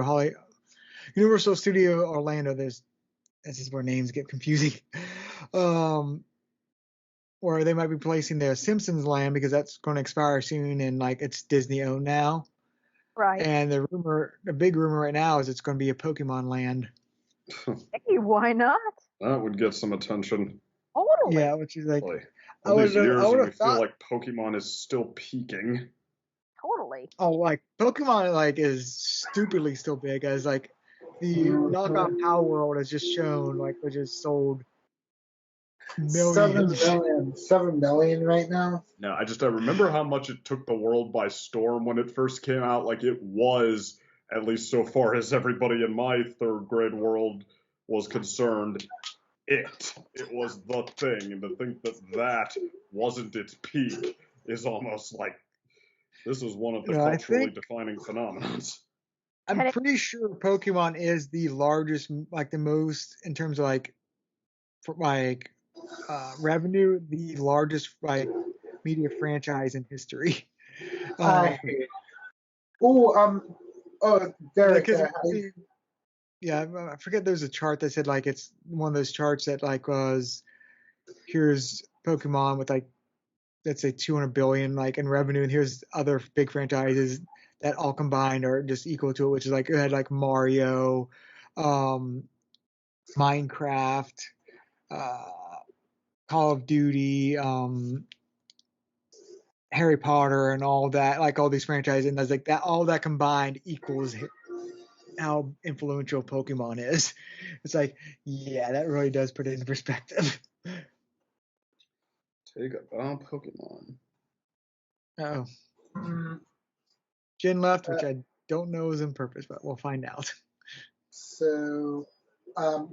Orlando. This is where names get confusing. Where they might be placing their Simpsons land because that's going to expire soon and like it's Disney owned now. Right. And the big rumor right now is it's going to be a Pokemon land. Hey, why not? That would get some attention. Totally. Yeah, which is like, all these years and we feel like Pokemon is still peaking. Totally. Oh, like Pokemon like is stupidly still big as like the knockoff Power World has just shown like they just sold millions. 7 million right now. No, I remember how much it took the world by storm when it first came out. Like it was, at least so far as everybody in my third grade world was concerned, it was the thing. And to think that wasn't its peak is almost like this is one of the culturally defining phenomena. I'm pretty sure Pokemon is the largest, like the most in terms of like, for like revenue, the largest like media franchise in history. Derek. Yeah, I forget. There's a chart that said like it's one of those charts that like was here's Pokemon with like let's say 200 billion like in revenue, and here's other big franchises that all combined are just equal to it, which is like it had like Mario, Minecraft, Call of Duty, Harry Potter, and all that, like all these franchises, and that's like that. All that combined equals how influential Pokemon is. It's like, yeah, that really does put it in perspective. Take a bomb, Pokemon. Oh. Jenn left, which I don't know is on purpose, but we'll find out. So,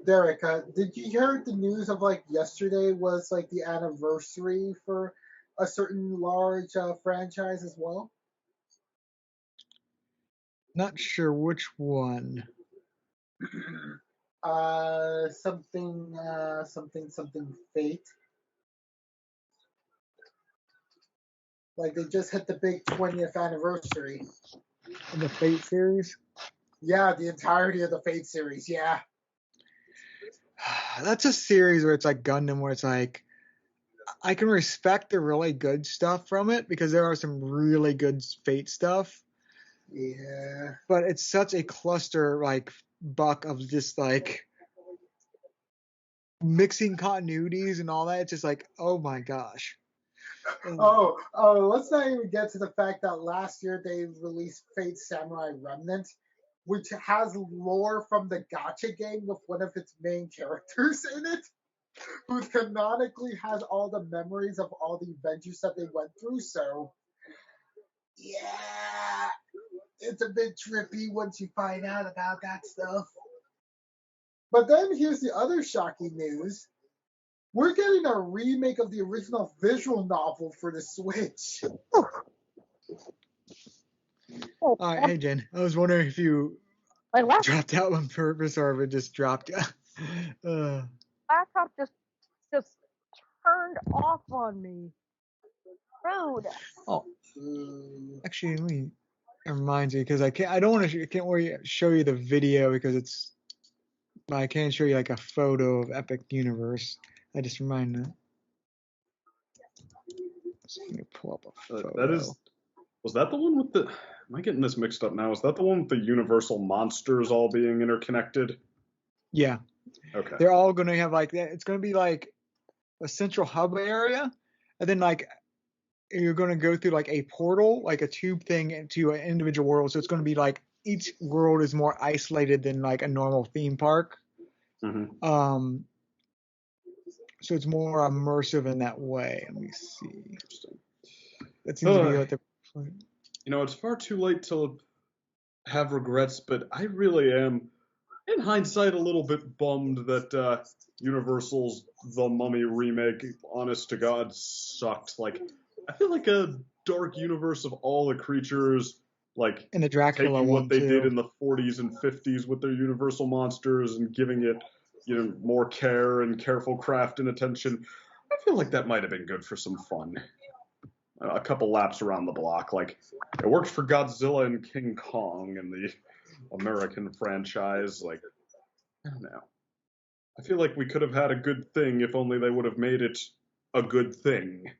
Derek, did you hear the news of like yesterday was like the anniversary for a certain large franchise as well? Not sure which one. Something Fate. Like they just hit the big 20th anniversary. Of the Fate series? Yeah, the entirety of the Fate series, yeah. That's a series where it's like Gundam, where it's like, I can respect the really good stuff from it because there are some really good Fate stuff. Yeah. But it's such a cluster, like, buck of just like mixing continuities and all that. It's just like, oh my gosh. Let's not even get to the fact that last year they released Fate Samurai Remnant, which has lore from the gacha game with one of its main characters in it, who canonically has all the memories of all the adventures that they went through. So, yeah, it's a bit trippy once you find out about that stuff. But then here's the other shocking news. We're getting a remake of the original visual novel for the Switch. All right, hey Jenn, I was wondering if you dropped out on purpose or if it just dropped you. Laptop just turned off on me. Rude. Oh, actually, it reminds me because I don't want to. I can't really show you the video because I can't show you like a photo of Epic Universe. I just remind that. So let me pull up a photo. Was that the one with the? Am I getting this mixed up now? Is that the one with the Universal monsters all being interconnected? Yeah. Okay. They're all going to have like that. It's going to be like a central hub area, and then like you're going to go through like a portal, like a tube thing into an individual world. So it's going to be like each world is more isolated than like a normal theme park. Mm-hmm. So it's more immersive in that way. Let me see. Interesting. That seems to be what the. You know, it's far too late to have regrets, but I really am, in hindsight, a little bit bummed that Universal's The Mummy remake, honest to God, sucked. Like, I feel like a dark universe of all the creatures, like in the Dracula taking one what they too. did in the 40s and 50s with their Universal monsters and giving it more care and careful craft and attention, I feel like that might have been good for some fun. A couple laps around the block. Like, it worked for Godzilla and King Kong and the American franchise. Like, I don't know. I feel like we could have had a good thing if only they would have made it a good thing.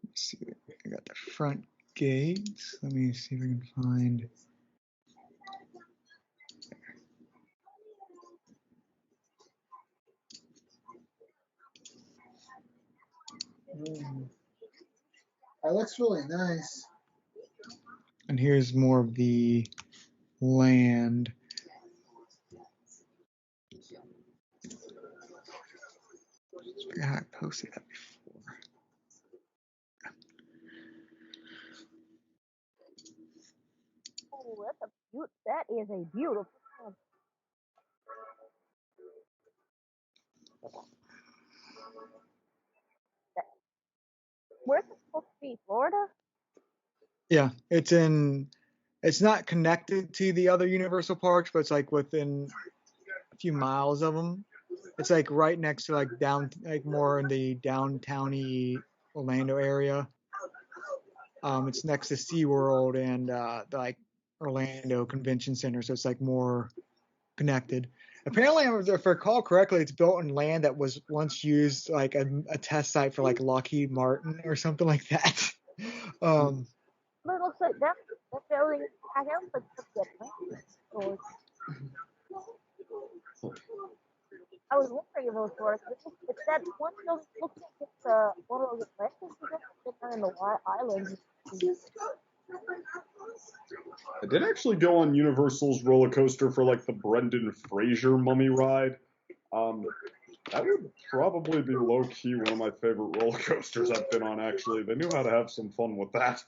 Let's see. I got the front gates. Let me see if I can find. That looks really nice. And here's more of the land. I forgot how I posted that before. Oh, that is a beautiful one. Where's it supposed to be? Florida? Yeah, it's not connected to the other Universal parks, but it's like within a few miles of them. It's like right next to like more in the downtowny Orlando area. It's next to SeaWorld and the like Orlando Convention Center, so it's like more connected. Apparently, if I recall correctly, it's built on land that was once used like a test site for like Lockheed Martin or something like that. But it looks like that building has like so I was wondering if it was Florida. It's that one building looks like it's one of those Atlantis down in the islands. I did actually go on Universal's roller coaster for like the Brendan Fraser mummy ride. That would probably be low key one of my favorite roller coasters I've been on. Actually, they knew how to have some fun with that.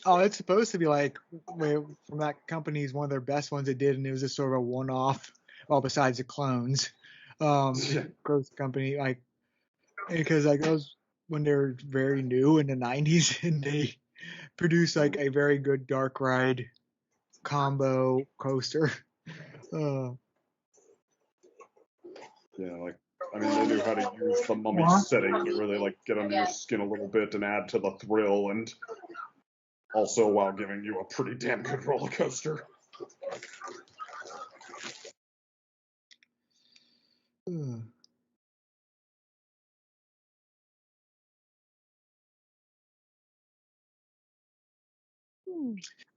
Oh, it's supposed to be like from that company's one of their best ones they did, and it was just sort of a one-off. Well, besides the clones, growth company, like because like those when they were very new in the '90s, and they produced like a very good dark ride combo coaster. Yeah, like I mean, they knew how to use the mummy setting to really like get under your skin a little bit and add to the thrill, and also while giving you a pretty damn good roller coaster.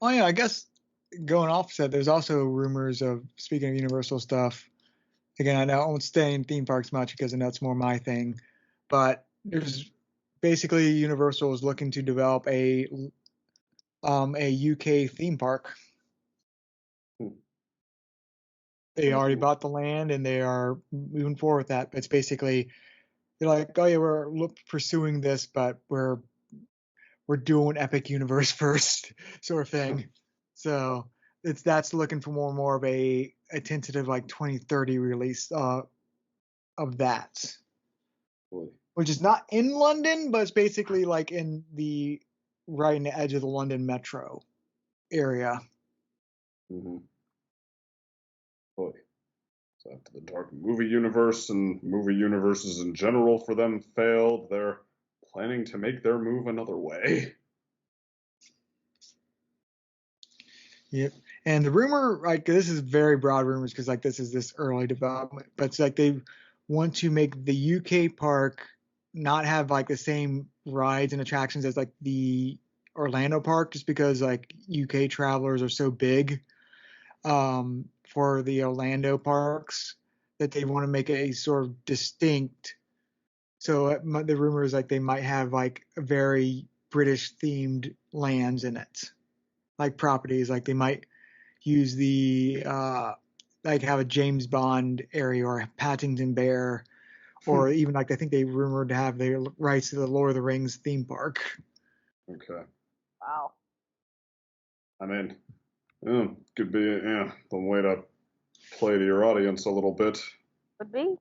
Oh yeah, I guess going offset, there's also rumors of, speaking of Universal stuff. Again, I won't stay in theme parks much because that's more my thing. But there's basically Universal is looking to develop a UK theme park. They already bought the land and they are moving forward with that. But it's basically they're like, oh yeah, we're pursuing this, but we're doing Epic Universe first, sort of thing. So that's looking for more of a tentative like 2030 release of that, which is not in London, but it's basically like right in the edge of the London metro area. Mm-hmm. Boy. So after the dark movie universe and movie universes in general for them failed, they're planning to make their move another way. Yep. And the rumor, like this is very broad rumors because like this is this early development, but it's like they want to make the UK park not have like the same rides and attractions as like the Orlando park, just because like UK travelers are so big for the Orlando parks that they want to make it a sort of distinct. So the rumor is like they might have like a very British themed lands in it, like properties, like they might use the like have a James Bond area or a Paddington Bear, or even like I think they rumored to have their rights to the Lord of the Rings theme park. Okay. Wow. I mean, could be the way to play to your audience a little bit. Could be.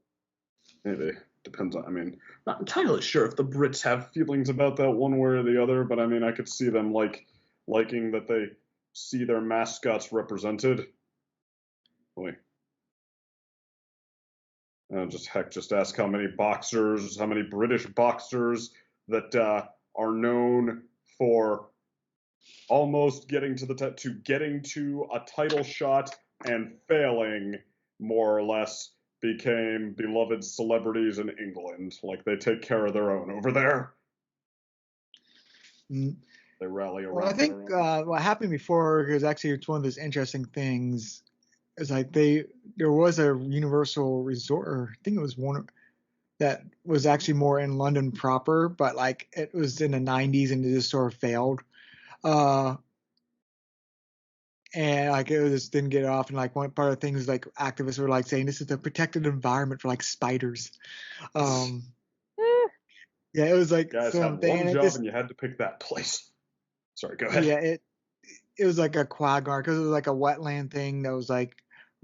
Maybe. Depends on, I mean, not entirely sure if the Brits have feelings about that one way or the other, but I mean, I could see them liking that they see their mascots represented. Boy. Just ask how many British boxers that are known for almost getting to a title shot and failing, more or less, became beloved celebrities in England. Like, they take care of their own over there. Mm. They rally around. Well, I think what happened before is actually it's one of those interesting things. Is like there was a Universal Resort, or I think it was one that was actually more in London proper, but like it was in the 90s and it just sort of failed. And like it just didn't get off. And like one part of the things like activists were like saying this is a protected environment for like spiders. Yeah, it was like you guys had one job and you had to pick that place. Sorry, go ahead. Yeah, it was like a quagmire because it was like a wetland thing that was like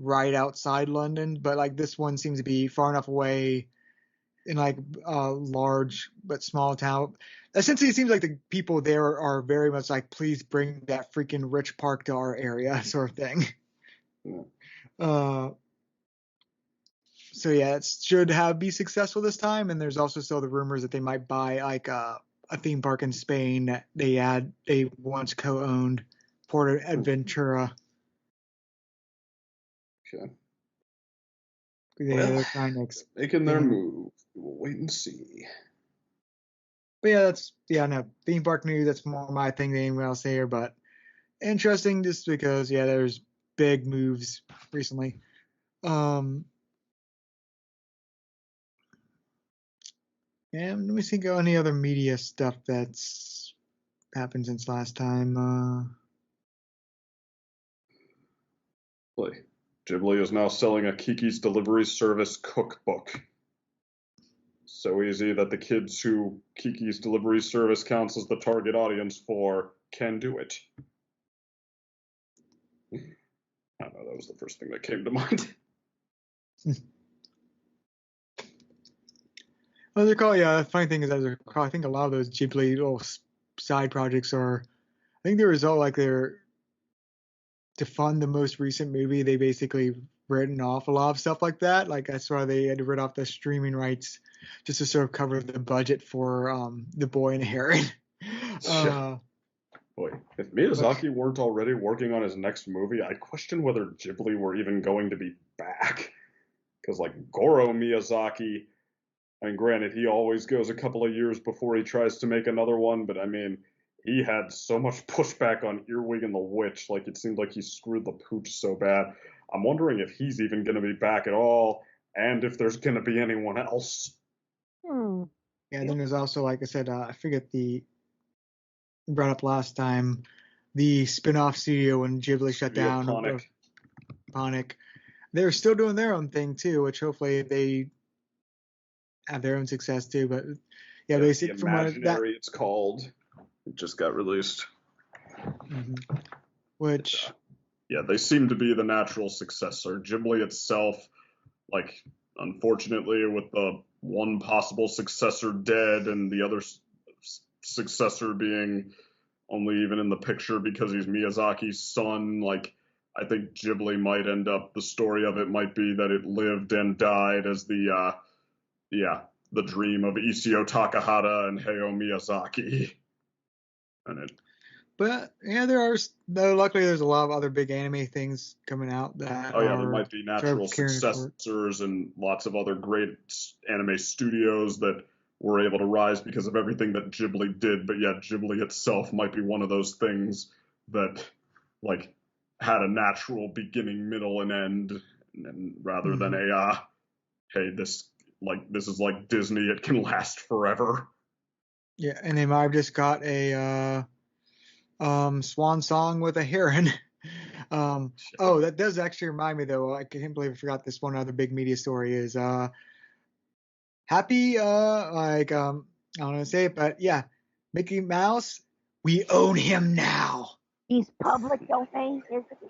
right outside London, but like this one seems to be far enough away in like a large but small town. Essentially, it seems like the people there are very much like, please bring that freaking rich park to our area, sort of thing. Yeah. So yeah, it should be successful this time. And there's also still the rumors that they might buy like a theme park in Spain that they once co-owned, Port Aventura. Okay. They're trying to making their move. We'll wait and see. But yeah, no, theme park news, that's more my thing than anyone else here, but interesting just because, yeah, there's big moves recently. And let me think of any other media stuff that's happened since last time. Ghibli is now selling a Kiki's Delivery Service cookbook. So easy that the kids who Kiki's Delivery Service counts as the target audience for can do it. I don't know, that was the first thing that came to mind. Well, the funny thing is, I think a lot of those Ghibli little side projects I think the result, like to fund the most recent movie, they basically written off a lot of stuff like that. Like that's why they had to write off the streaming rights just to sort of cover the budget for The Boy and the Heron. Boy, if Miyazaki weren't already working on his next movie, I'd question whether Ghibli were even going to be back. Because like Goro Miyazaki, I mean, granted, he always goes a couple of years before he tries to make another one, but I mean, he had so much pushback on Earwig and the Witch, like it seemed like he screwed the pooch so bad. I'm wondering if he's even going to be back at all, and if there's going to be anyone else. Yeah, and then there's also, like I said, I forget brought up last time, the spin-off studio when Ghibli shut down. Ponic. They're still doing their own thing too, which hopefully they have their own success too. But yeah, basically from Imaginary, it's called. It just got released. Mm-hmm. Which yeah, they seem to be the natural successor. Ghibli itself, like, unfortunately, with the one possible successor dead and the other successor being only even in the picture because he's Miyazaki's son, like, I think Ghibli might end up, the story of it might be that it lived and died as the dream of Isao Takahata and Hayao Miyazaki. But yeah, luckily there's a lot of other big anime things coming out that there might be natural successors and lots of other great anime studios that were able to rise because of everything that Ghibli did. But yeah, Ghibli itself might be one of those things that like had a natural beginning, middle, and end, and rather than hey, this is like Disney, it can last forever. Yeah, and they might have just got a swan song with a heron. That does actually remind me though. I can't believe I forgot this one other big media story is happy I don't want to say it, but yeah, Mickey Mouse, we own him now. He's public domain, isn't he?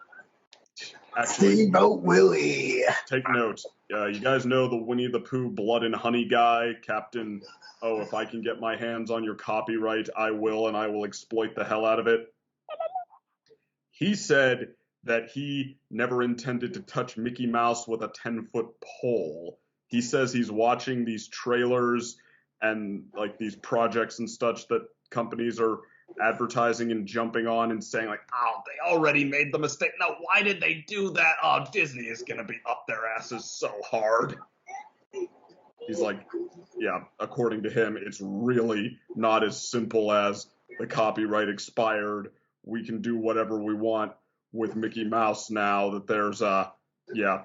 Steamboat Willie. Take note. You guys know the Winnie the Pooh Blood and Honey guy, Captain. Oh, if I can get my hands on your copyright, I will, and I will exploit the hell out of it. He said that he never intended to touch Mickey Mouse with a 10-foot pole. He says he's watching these trailers and like these projects and such that companies are advertising and jumping on and saying like, oh, they already made the mistake. Now, why did they do that? Oh, Disney is going to be up their asses so hard. He's like, yeah, according to him, it's really not as simple as the copyright expired. We can do whatever we want with Mickey Mouse now that there's a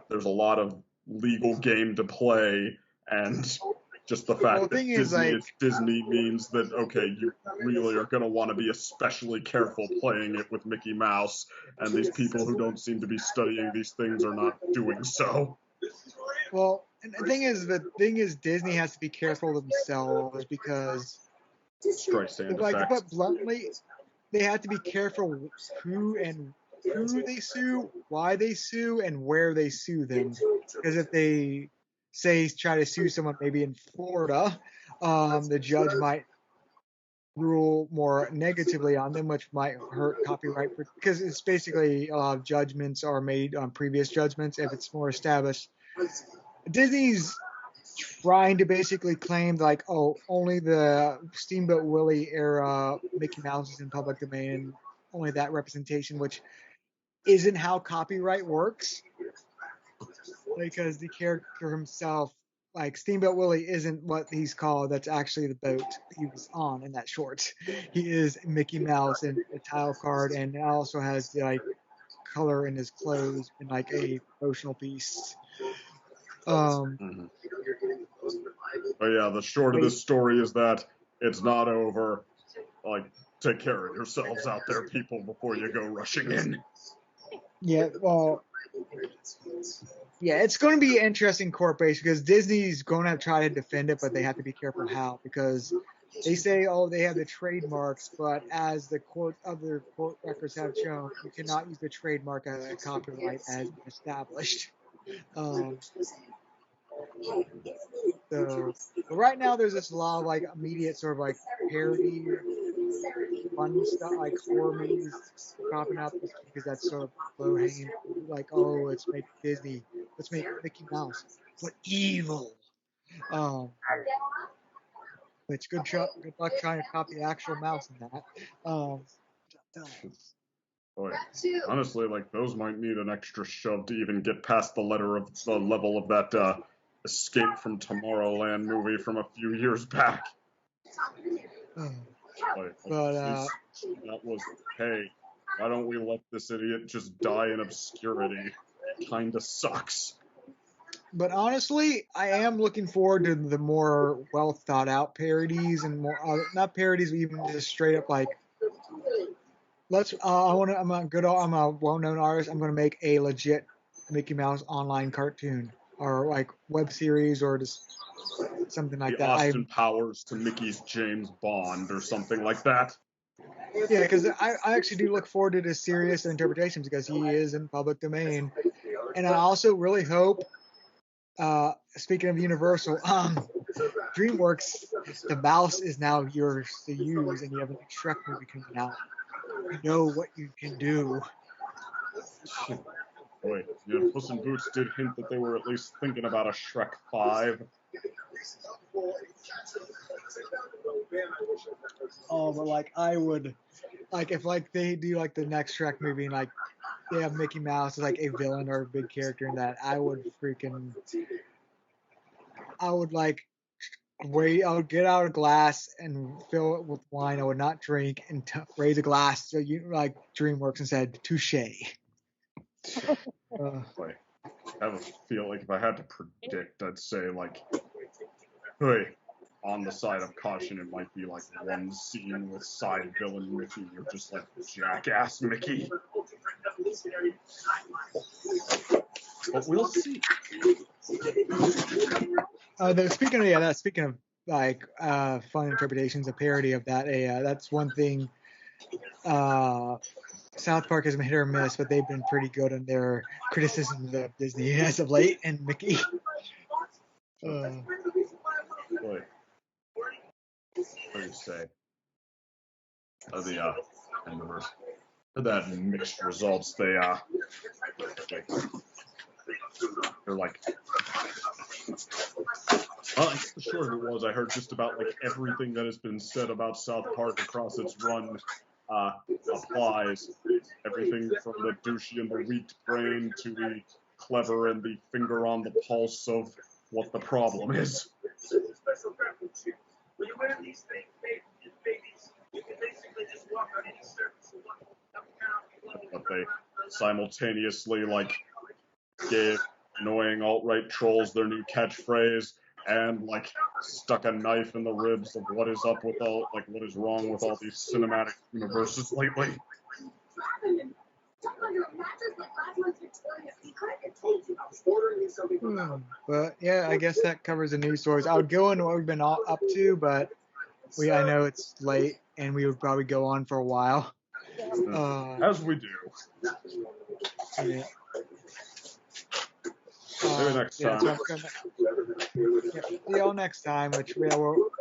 lot of legal game to play, and just the fact that Disney is Disney means that, okay, you really are going to want to be especially careful playing it with Mickey Mouse, and these people who don't seem to be studying these things are not doing so. Well, and the thing is, Disney has to be careful themselves because, like, to put bluntly, they have to be careful who they sue, why they sue, and where they sue them. Because if they try to sue someone maybe in Florida, the judge might rule more negatively on them, which might hurt copyright. Because it's basically a lot of judgments are made on previous judgments if it's more established. Disney's trying to basically claim like, oh, only the Steamboat Willie era Mickey Mouse is in public domain, only that representation, which isn't how copyright works. Because the character himself, like Steamboat Willie, isn't what he's called. That's actually the boat he was on in that short. He is Mickey Mouse in a tile card, and it also has like color in his clothes and like a promotional piece. But yeah, the short of this story is that it's not over. Like, take care of yourselves out there, people, before you go rushing in. Yeah, well, yeah, it's going to be an interesting court case because Disney's going to try to defend it, but they have to be careful how, because they say, oh, they have the trademarks, but as other court records have shown, you cannot use the trademark as a copyright as established. So right now there's this law of like immediate sort of like parody, fun stuff like horror movies popping up because that's sort of low hanging. Like, oh, let's make Disney, let's make Mickey Mouse, but evil. Which good luck trying to copy actual mouse in that. Boy, honestly, like those might need an extra shove to even get past the level of that Escape from Tomorrowland movie from a few years back. That was, hey, why don't we let this idiot just die in obscurity? Kinda sucks. But honestly, I am looking forward to the more well thought out parodies and more not parodies, but even just straight up like, I'm a well-known artist. I'm gonna make a legit Mickey Mouse online cartoon or like web series or just something like that. Austin Powers to Mickey's James Bond or something like that. Yeah, because I actually do look forward to the serious interpretations because he is in public domain, and I also really hope. Speaking of Universal, DreamWorks, the mouse is now yours to use, and you have a new Shrek movie coming out. You know what you can do. Wait, Puss in Boots did hint that they were at least thinking about a Shrek 5. Oh, but like I would, like if like they do like the next Shrek movie and like they have Mickey Mouse as like a villain or a big character in that, I would like I would get out a glass and fill it with wine. I would not drink and raise a glass so you like DreamWorks and said touche. I have a feel like if I had to predict, I'd say like, hey, on the side of caution, it might be like one scene with side villain Mickey. You're just like jackass Mickey. But we'll see. Speaking of like fun interpretations, a parody of that. That's one thing. South Park has been hit or miss, but they've been pretty good on their criticisms of Disney as of late and Mickey. What do you say? The Enderverse. that mixed results. They're like, well, I guess the short of it was I heard just about like everything that has been said about South Park across its run applies. Everything from the douchey and the weak brain to the clever and the finger on the pulse of what the problem is. But they simultaneously like gave annoying alt-right trolls their new catchphrase and like stuck a knife in the ribs of what is up with all, like what is wrong with all these cinematic universes lately. But yeah, I guess that covers the news stories. I would go into what we've been up to, but I know it's late and we would probably go on for a while. As we do. Yeah. Maybe next time. So see y'all next time, which we'll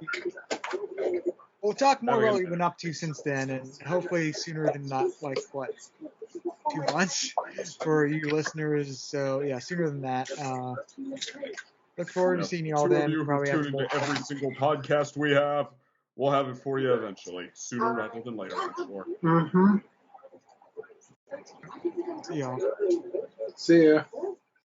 talk more about what we've been up to since then, and hopefully sooner than not, like, what, 2 months for you listeners. So, yeah, sooner than that. Look forward to seeing you all then. Two of you who tune into every single podcast we have, we'll have it for you eventually. Sooner rather than later, I'm sure. Mm-hmm. See y'all. See ya.